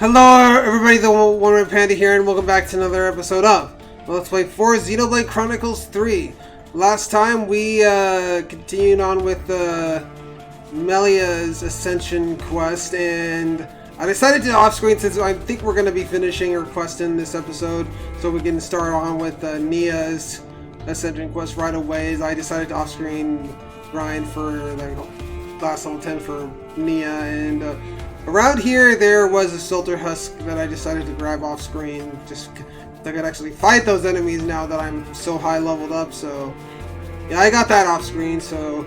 Hello everybody, the One-Red Panda here, and welcome back to another episode of Let's Play 4 Xenoblade Chronicles 3. Last time we continued on with Melia's Ascension quest, and I decided to off-screen since I think we're going to be finishing her quest in this episode, so we can start on with Nia's Ascension quest right away. I decided to off-screen grind for like last level 10 for Nia, and around here there was a Silter Husk that I decided to grab off screen just so I could actually fight those enemies now that I'm so high leveled up. So yeah, I got that off screen. So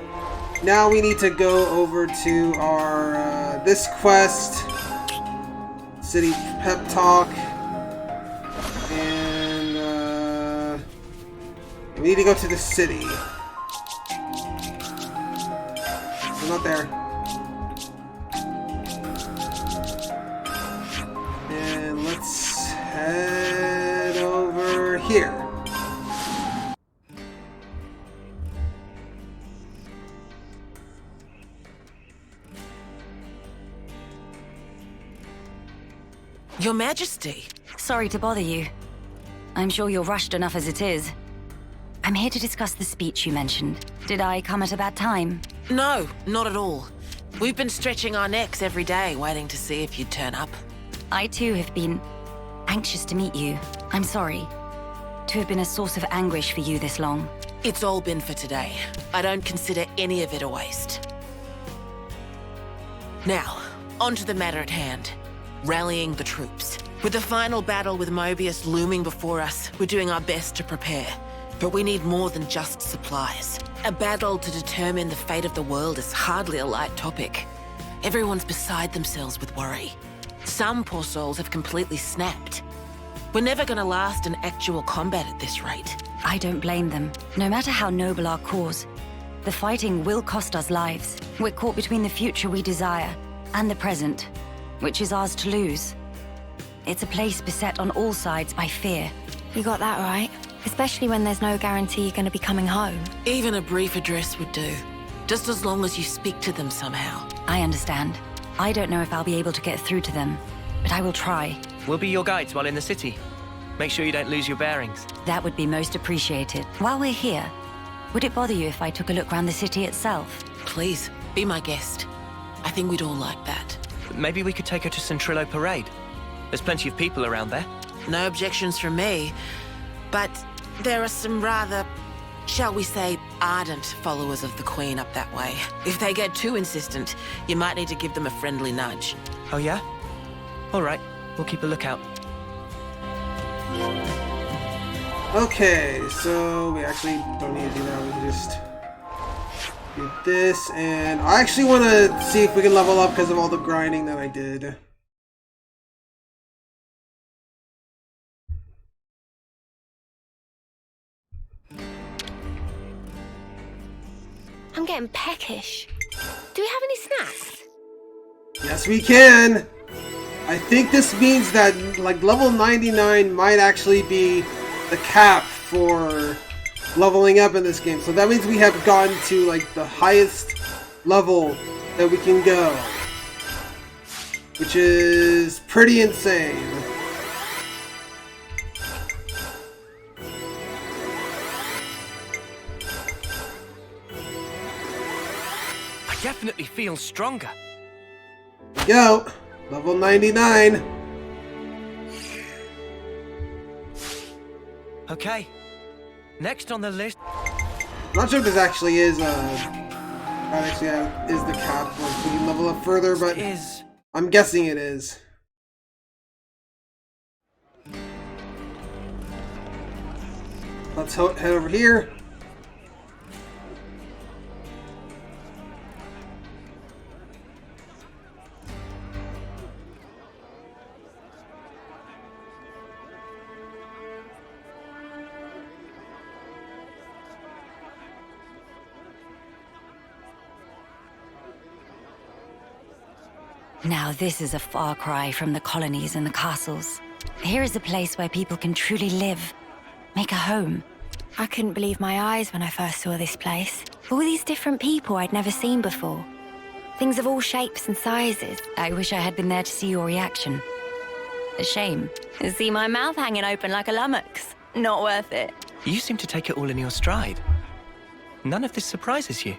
now we need to go over to our this quest, City Pep Talk, and we need to go to the city. We're not there. And let's head over here. Your Majesty. Sorry to bother you. I'm sure you're rushed enough as it is. I'm here to discuss the speech you mentioned. Did I come at a bad time? No, not at all. We've been stretching our necks every day, waiting to see if you'd turn up. I too have been anxious to meet you. I'm sorry to have been a source of anguish for you this long. It's all been for today. I don't consider any of it a waste. Now, on to the matter at hand. Rallying the troops. With the final battle with Mobius looming before us, we're doing our best to prepare. But we need more than just supplies. A battle to determine the fate of the world is hardly a light topic. Everyone's beside themselves with worry. Some poor souls have completely snapped. We're never gonna last in actual combat at this rate. I don't blame them. No matter how noble our cause, the fighting will cost us lives. We're caught between the future we desire and the present, which is ours to lose. It's a place beset on all sides by fear. You got that right. Especially when there's no guarantee you're going to be coming home. Even a brief address would do. Just as long as you speak to them somehow. I understand. I don't know if I'll be able to get through to them, but I will try. We'll be your guides while in the city. Make sure you don't lose your bearings. That would be most appreciated. While we're here, would it bother you if I took a look around the city itself? Please, be my guest. I think we'd all like that. Maybe we could take her to Centrillo Parade. There's plenty of people around there. No objections from me, but there are some rather, shall we say, ardent followers of the Queen up that way. If they get too insistent, you might need to give them a friendly nudge. Oh yeah? All right, we'll keep a lookout. Okay, so we actually don't need to do that. We can just do this, and I actually want to see if we can level up because of all the grinding that I did. I'm getting peckish. Do we have any snacks? Yes, we can! I think this means that, like, level 99 might actually be the cap for leveling up in this game. So that means we have gotten to, like, the highest level that we can go. Which is pretty insane. I definitely feel stronger. Go! Level 99! Okay. Next on the list. I'm not sure if this actually is, that actually is the cap, like, we can level up further, but I'm guessing it is. Let's head over here. Now this is a far cry from the colonies and the castles. Here is a place where people can truly live, make a home. I couldn't believe my eyes when I first saw this place. All these different people I'd never seen before. Things of all shapes and sizes. I wish I had been there to see your reaction. A shame. See my mouth hanging open like a lummox. Not worth it. You seem to take it all in your stride. None of this surprises you.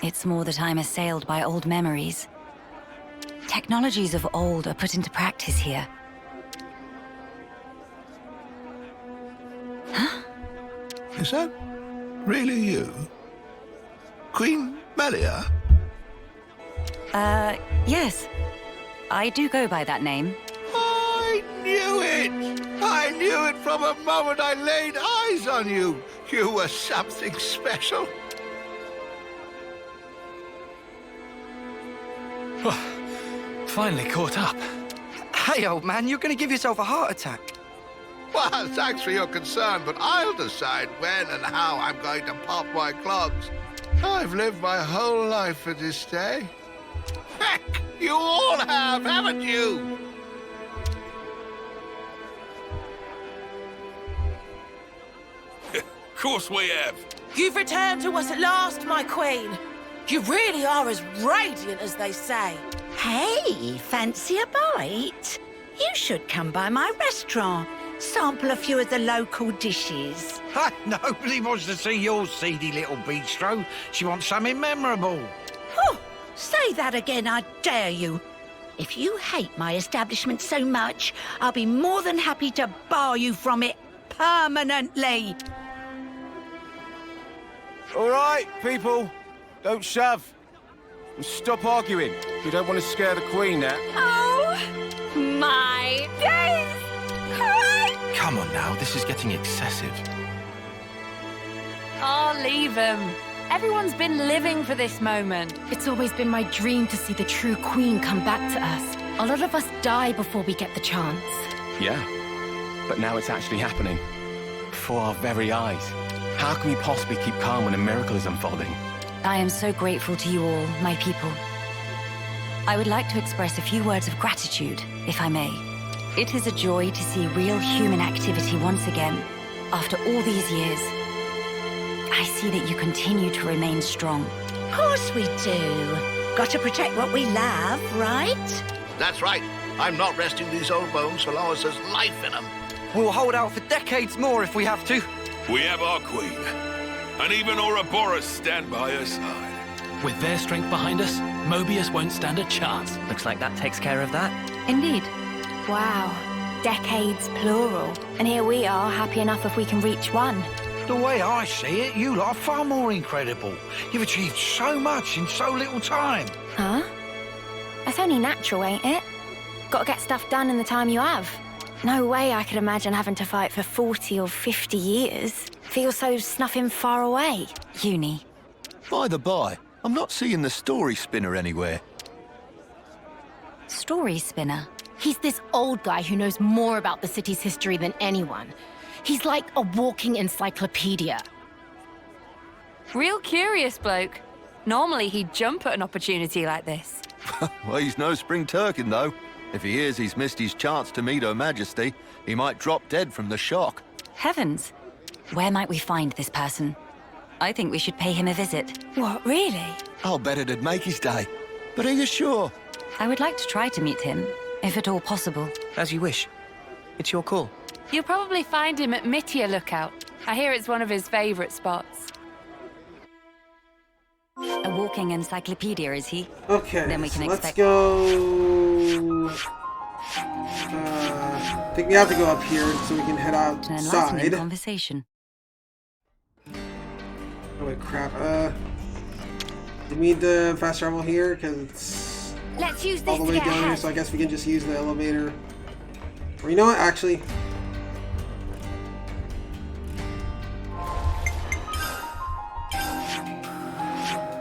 It's more that I'm assailed by old memories. Technologies of old are put into practice here. Is that really you? Queen Melia? Yes. I do go by that name. I knew it! I knew it from the moment I laid eyes on you! You were something special. Finally caught up. Hey, old man, you're gonna give yourself a heart attack. Well, thanks for your concern, but I'll decide when and how I'm going to pop my clogs. I've lived my whole life for this day. Heck, you all have, haven't you? Of course we have. You've returned to us at last, my queen. You really are as radiant as they say. Hey, fancy a bite? You should come by my restaurant. Sample a few of the local dishes. Nobody wants to see your seedy little bistro. She wants something memorable. Oh, say that again, I dare you. If you hate my establishment so much, I'll be more than happy to bar you from it permanently. All right, people. Don't shove. And stop arguing. We don't want to scare the Queen now. Oh, my days! Come on now, this is getting excessive. Oh, leave him. Everyone's been living for this moment. It's always been my dream to see the true Queen come back to us. A lot of us die before we get the chance. Yeah, but now it's actually happening. Before our very eyes. How can we possibly keep calm when a miracle is unfolding? I am so grateful to you all, my people. I would like to express a few words of gratitude, if I may. It is a joy to see real human activity once again, after all these years. I see that you continue to remain strong. Of course we do. Got to protect what we love, right? That's right. I'm not resting these old bones so long as there's life in them. We'll hold out for decades more if we have to. We have our queen. And even Ouroboros stand by her side. With their strength behind us, Mobius won't stand a chance. Looks like that takes care of that. Indeed. Wow. Decades plural. And here we are, happy enough if we can reach one. The way I see it, you lot are far more incredible. You've achieved so much in so little time. Huh? That's only natural, ain't it? Gotta get stuff done in the time you have. No way I could imagine having to fight for 40 or 50 years. Feels so snuffing far away. Uni. By the by, I'm not seeing the story spinner anywhere. Story spinner? He's this old guy who knows more about the city's history than anyone. He's like a walking encyclopedia. Real curious bloke. Normally he'd jump at an opportunity like this. Well, he's no spring turkin, though. If he hears he's missed his chance to meet Her Majesty, he might drop dead from the shock. Heavens! Where might we find this person? I think we should pay him a visit. What, really? I'll bet it'd make his day. But are you sure? I would like to try to meet him, if at all possible. As you wish. It's your call. You'll probably find him at Mittia Lookout. I hear it's one of his favorite spots. A walking encyclopedia, is he? Okay, then we can so let's expect... go... I think we have to go up here so we can head An enlightening outside. conversation. Oh wait, crap. Do we need the fast travel here? Because it's Let's use all this the to way get down here, ahead. so I guess we can just use the elevator. Or you know what, actually...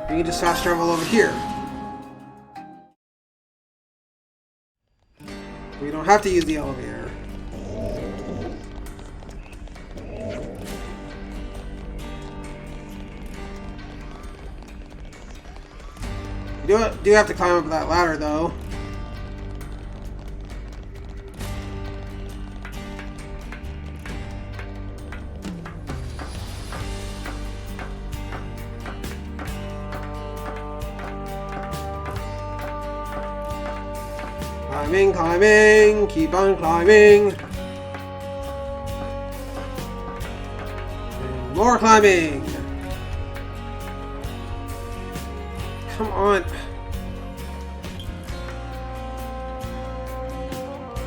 we can just fast travel over here. We don't have to use the elevator. You do have to climb up that ladder, though. Climbing, climbing, keep on climbing. And more climbing. Come on.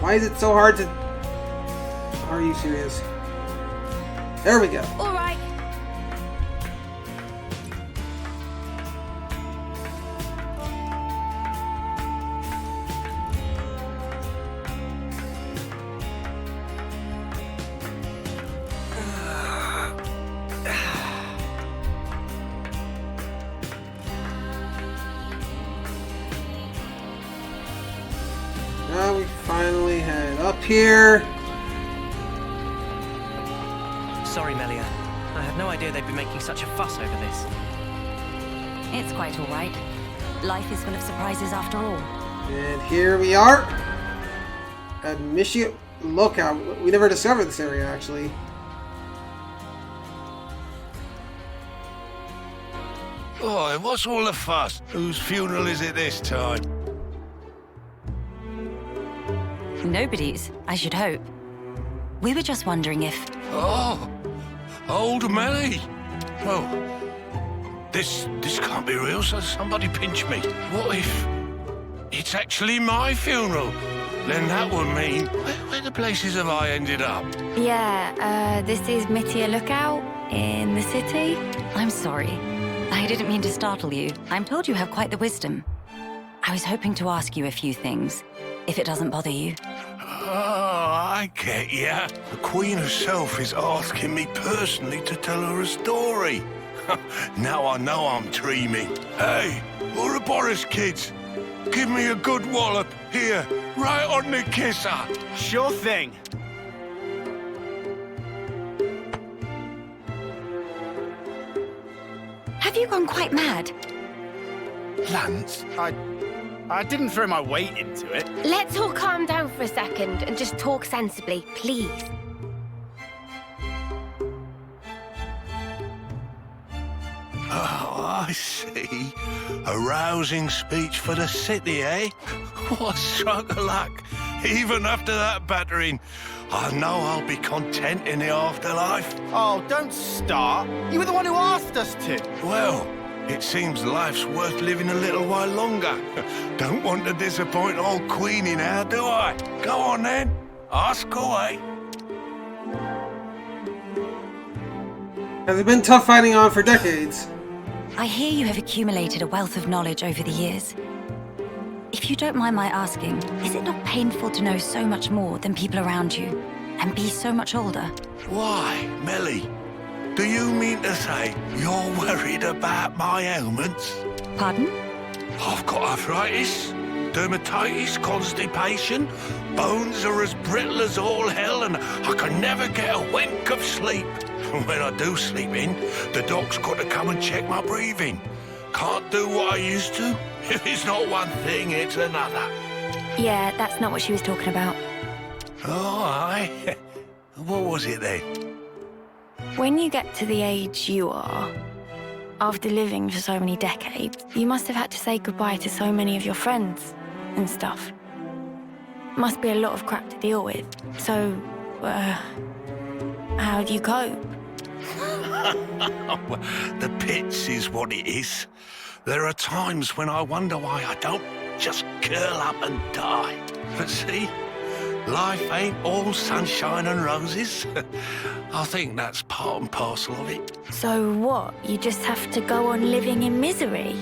Why is it so hard to... Are you serious? There we go. All right. Now we finally head up here. Sorry, Melia. I had no idea they'd be making such a fuss over this. It's quite all right. Life is full of surprises after all. And here we are at Michigan Lookout. We never discovered this area, actually. Boy, what's all the fuss? Whose funeral is it this time? Nobody's, I should hope. We were just wondering if... Oh, old Melly. Oh, this can't be real, so somebody pinch me. What if it's actually my funeral? Then that would mean... Where the places have I ended up? Yeah, this is Mittia Lookout in the city. I'm sorry. I didn't mean to startle you. I'm told you have quite the wisdom. I was hoping to ask you a few things, if it doesn't bother you. Oh, I get ya. The Queen herself is asking me personally to tell her a story. Now I know I'm dreaming. Hey, Ouroboros kids, give me a good wallop here, right on the kisser. Sure thing. Have you gone quite mad? Lance, I didn't throw my weight into it. Let's all calm down for a second and just talk sensibly, please. Oh, I see. A rousing speech for the city, eh? What a stroke of luck. Even after that battering, I know I'll be content in the afterlife. Oh, don't start. You were the one who asked us to. Well, it seems life's worth living a little while longer. Don't want to disappoint old Queenie now, do I? Go on then. Ask away. Has it been tough fighting on for decades? I hear you have accumulated a wealth of knowledge over the years. If you don't mind my asking, is it not painful to know so much more than people around you and be so much older? Why, Melly? Do you mean to say you're worried about my ailments? Pardon? I've got arthritis, dermatitis, constipation, bones are as brittle as all hell, and I can never get a wink of sleep. When I do sleep in, the doc's got to come and check my breathing. Can't do what I used to. If it's not one thing, it's another. Yeah, that's not what she was talking about. Oh, aye. What was it then? When you get to the age you are, after living for so many decades, you must have had to say goodbye to so many of your friends and stuff. Must be a lot of crap to deal with. So, how do you cope? The pits is what it is. There are times when I wonder why I don't just curl up and die. But see, life ain't all sunshine and roses. I think that's part and parcel of it. So what? You just have to go on living in misery?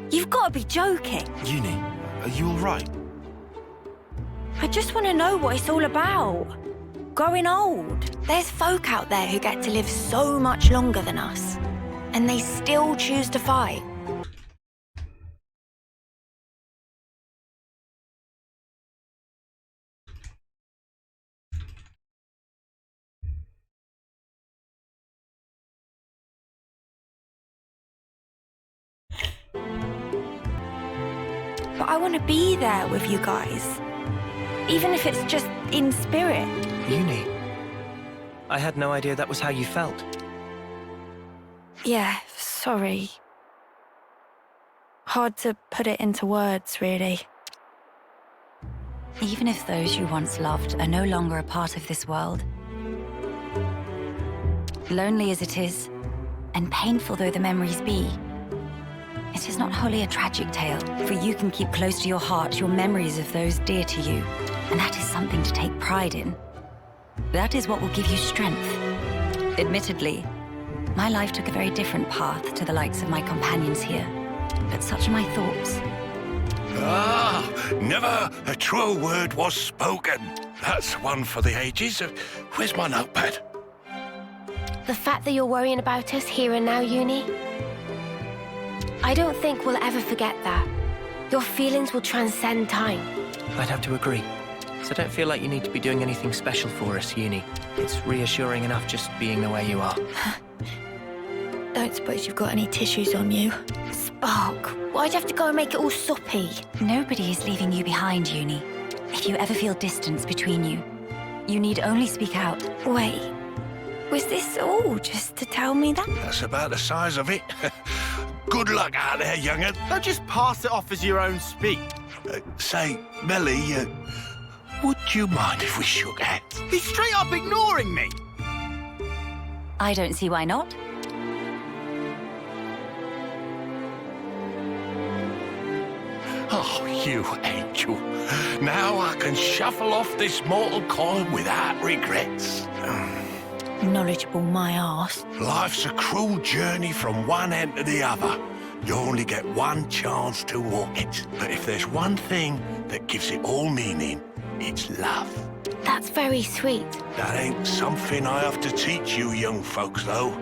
You've got to be joking. Uni, are you all right? I just want to know what it's all about. Growing old. There's folk out there who get to live so much longer than us, and they still choose to fight. But I want to be there with you guys. Even if it's just in spirit. Uni, I had no idea that was how you felt. Yeah, sorry. Hard to put it into words, really. Even if those you once loved are no longer a part of this world, lonely as it is, and painful though the memories be, it is not wholly a tragic tale, for you can keep close to your heart your memories of those dear to you, and that is something to take pride in. That is what will give you strength. Admittedly, my life took a very different path to the likes of my companions here, but such are my thoughts. Ah, never a truer word was spoken. That's one for the ages. Where's my notepad? The fact that you're worrying about us here and now, Uni, I don't think we'll ever forget that. Your feelings will transcend time. I'd have to agree. So don't feel like you need to be doing anything special for us, Uni. It's reassuring enough just being the way you are. Don't suppose you've got any tissues on you? Spark, why'd you have to go and make it all soppy? Nobody is leaving you behind, Uni. If you ever feel distance between you, you need only speak out. Wait, was this all just to tell me that? That's about the size of it. Good luck out there, young'un. Don't just pass it off as your own speak. Say, Melly, would you mind if we shook hands? He's straight up ignoring me. I don't see why not. Oh, you angel. Now I can shuffle off this mortal coil without regrets. Knowledgeable my arse. Life's a cruel journey from one end to the other. You only get one chance to walk it. But if there's one thing that gives it all meaning, it's love. That's very sweet. That ain't something I have to teach you young folks, though.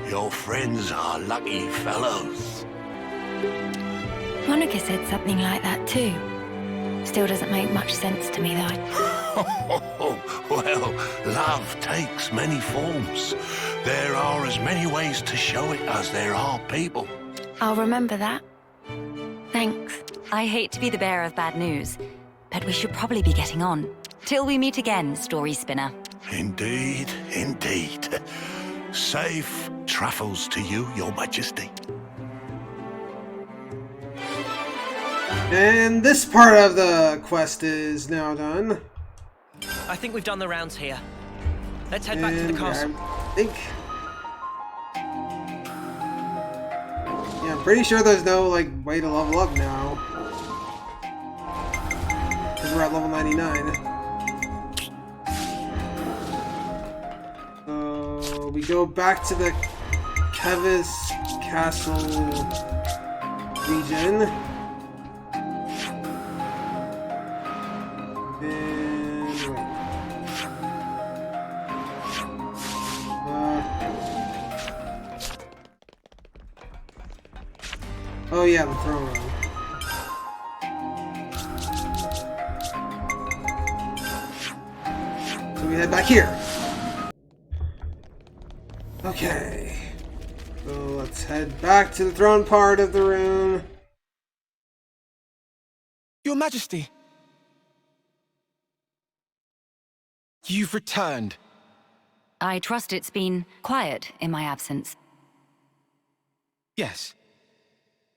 Your friends are lucky fellows. Monica said something like that too. Still doesn't make much sense to me, though. Well, love takes many forms. There are as many ways to show it as there are people. I'll remember that. Thanks. I hate to be the bearer of bad news, but we should probably be getting on. Till we meet again, story spinner. Indeed, indeed. Safe travels to you, Your Majesty. And this part of the quest is now done. I think we've done the rounds here. Let's head back to the castle. I think... Yeah, I'm pretty sure there's no, like, way to level up now. Because we're at level 99. So, we go back to the Kevis Castle region. Oh yeah, the throne room. So we head back here. Okay. So let's head back to the throne part of the room. Your Majesty. You've returned. I trust it's been quiet in my absence. Yes.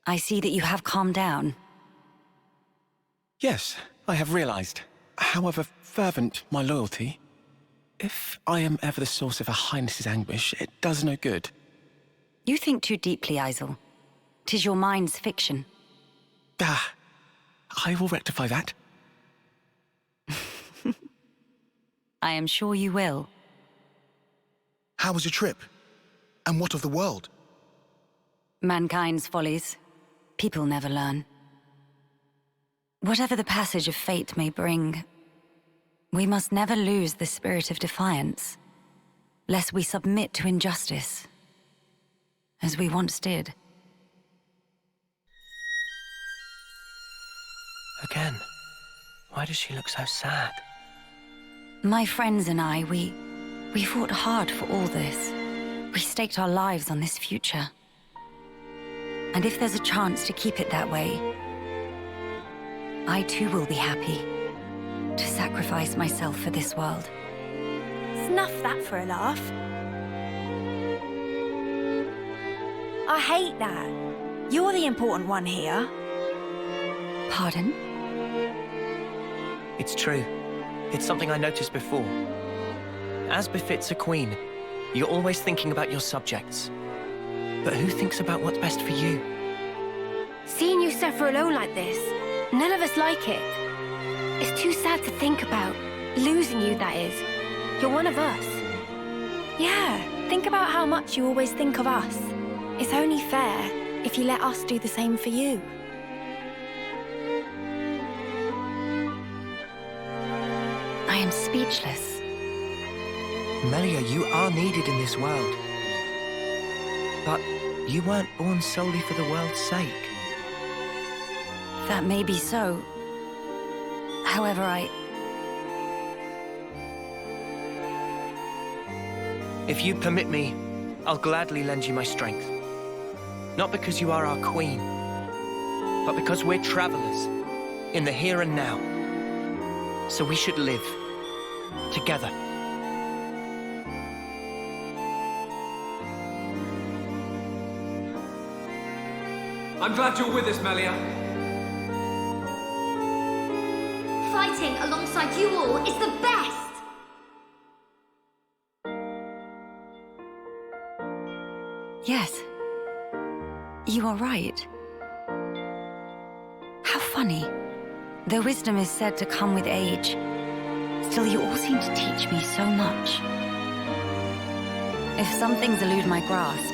I see that you have calmed down. Yes, I have realized. However fervent my loyalty, if I am ever the source of Her Highness's anguish, it does no good. You think too deeply, Isel. 'Tis your mind's fiction. Ah, I will rectify that. I am sure you will. How was your trip? And what of the world? Mankind's follies. People never learn. Whatever the passage of fate may bring, we must never lose the spirit of defiance, lest we submit to injustice, as we once did. Again, why does she look so sad? My friends and I, we fought hard for all this. We staked our lives on this future. And if there's a chance to keep it that way, I too will be happy to sacrifice myself for this world. Snuff that for a laugh. I hate that. You're the important one here. Pardon? It's true. It's something I noticed before. As befits a queen, you're always thinking about your subjects. But who thinks about what's best for you? Seeing you suffer alone like this, none of us like it. It's too sad to think about. Losing you, that is. You're one of us. Yeah, think about how much you always think of us. It's only fair if you let us do the same for you. I am speechless. Melia, you are needed in this world. But you weren't born solely for the world's sake. That may be so. However, If you permit me, I'll gladly lend you my strength. Not because you are our queen, but because we're travelers in the here and now. So we should live together. I'm glad you're with us, Melia. Fighting alongside you all is the best! yes. You are right. How funny. Though wisdom is said to come with age, still you all seem to teach me so much. If some things elude my grasp,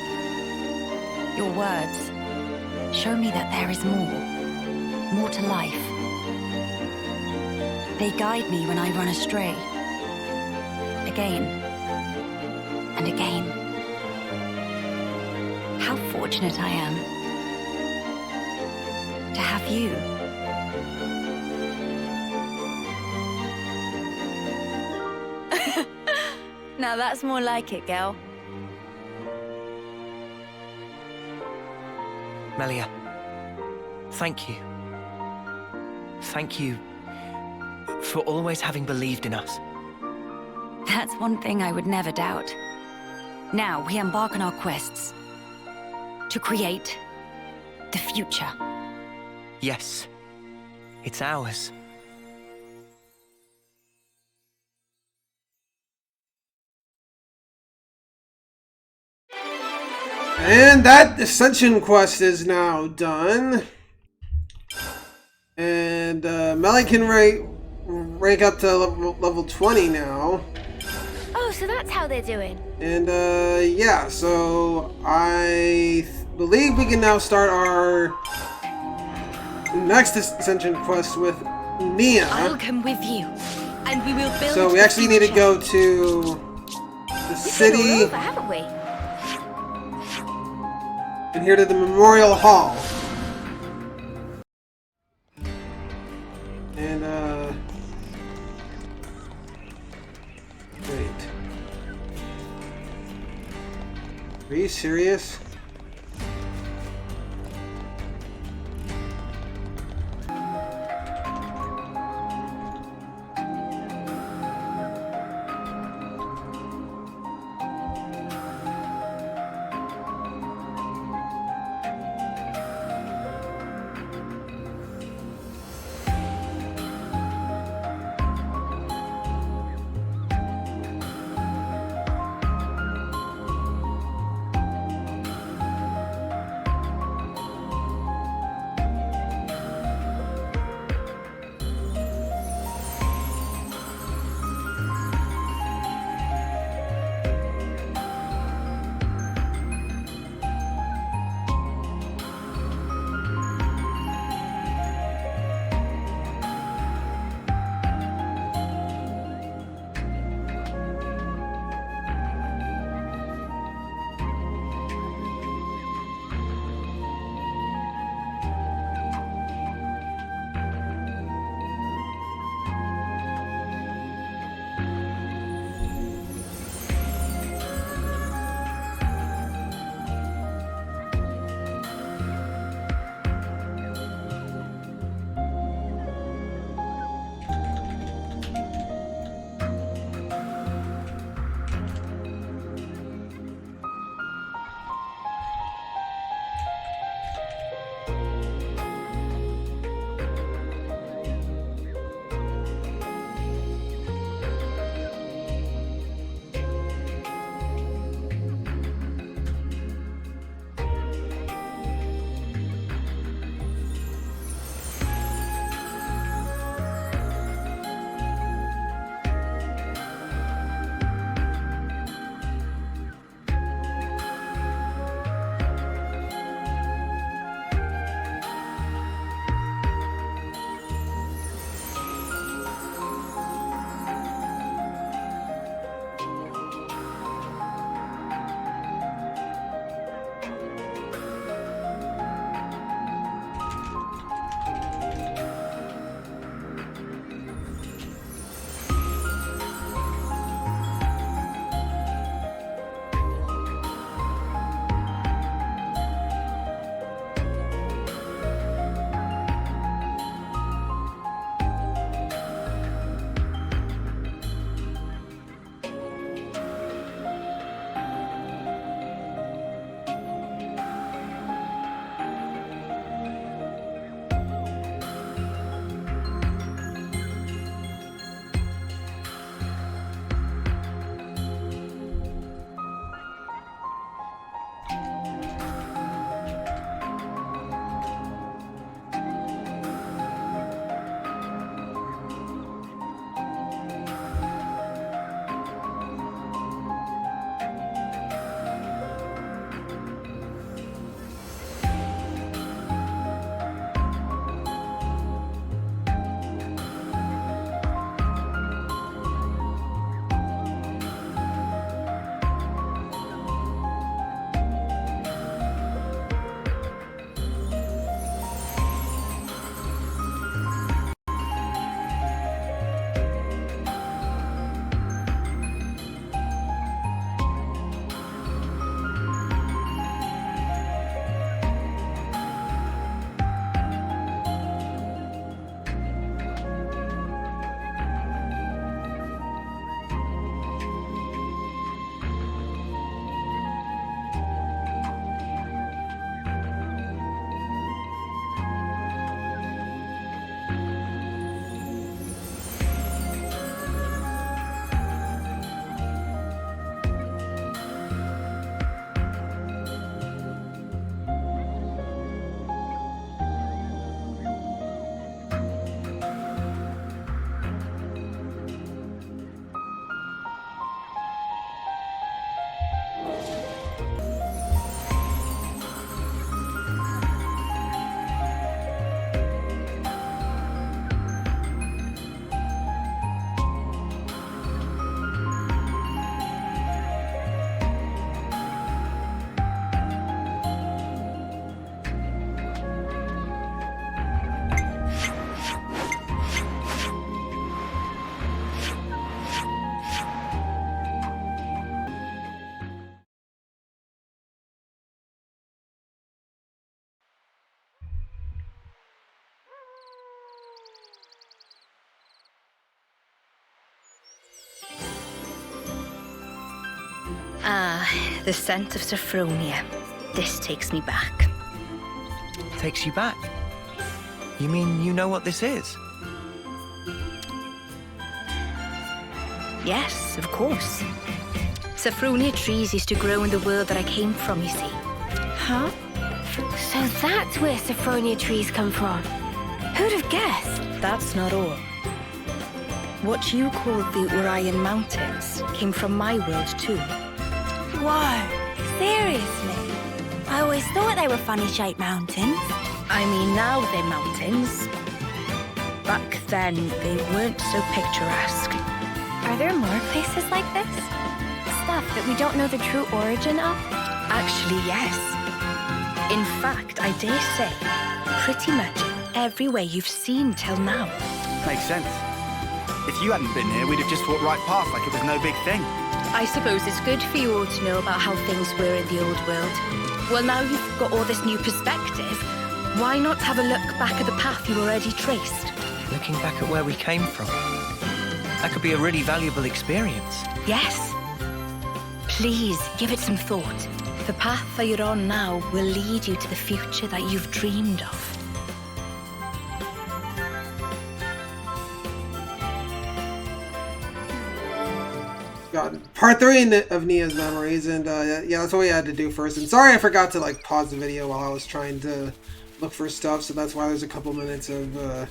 your words show me that there is more to life. They guide me when I run astray, again and again. How fortunate I am to have you. Now that's more like it, girl. Melia, thank you. Thank you for always having believed in us. That's one thing I would never doubt. Now we embark on our quests to create the future. Yes, it's ours. And that Ascension quest is now done. And Melly can rank up to level 20 now. Oh, so that's how they're doing. And yeah, so I believe we can now start our next Ascension quest with Nia. I'll come with you, and we will build. So we actually need to go to the city. We've been all over, haven't we? And here to the Memorial Hall. And, wait. Are you serious? Ah, the scent of Sophronia. This takes me back. Takes you back? You mean you know what this is? Yes, of course. Sophronia trees used to grow in the world that I came from, you see. Huh? So that's where Sophronia trees come from. Who'd have guessed? That's not all. What you call the Urian Mountains came from my world too. Whoa, seriously? I always thought they were funny-shaped mountains. I mean, now they're mountains. Back then, they weren't so picturesque. Are there more places like this? Stuff that we don't know the true origin of? Actually, yes. In fact, I dare say, pretty much everywhere you've seen till now. Makes sense. If you hadn't been here, we'd have just walked right past like it was no big thing. I suppose it's good for you all to know about how things were in the old world. Well, now you've got all this new perspective, why not have a look back at the path you already traced? Looking back at where we came from. That could be a really valuable experience. Yes. Please, give it some thought. The path that you're on now will lead you to the future that you've dreamed of. Got part 3 of Nia's memories, and yeah, that's what we had to do first. And sorry I forgot to like pause the video while I was trying to look for stuff, so that's why there's a couple minutes of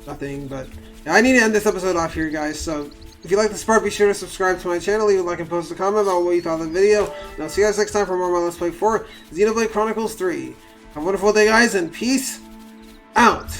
nothing. But yeah, I need to end this episode off here, guys. So if you like this part, be sure to subscribe to my channel, leave a like and post a comment about what you thought of the video. And I'll see you guys next time for more of my Let's Play 4 Xenoblade Chronicles 3. Have a wonderful day, guys, and peace out.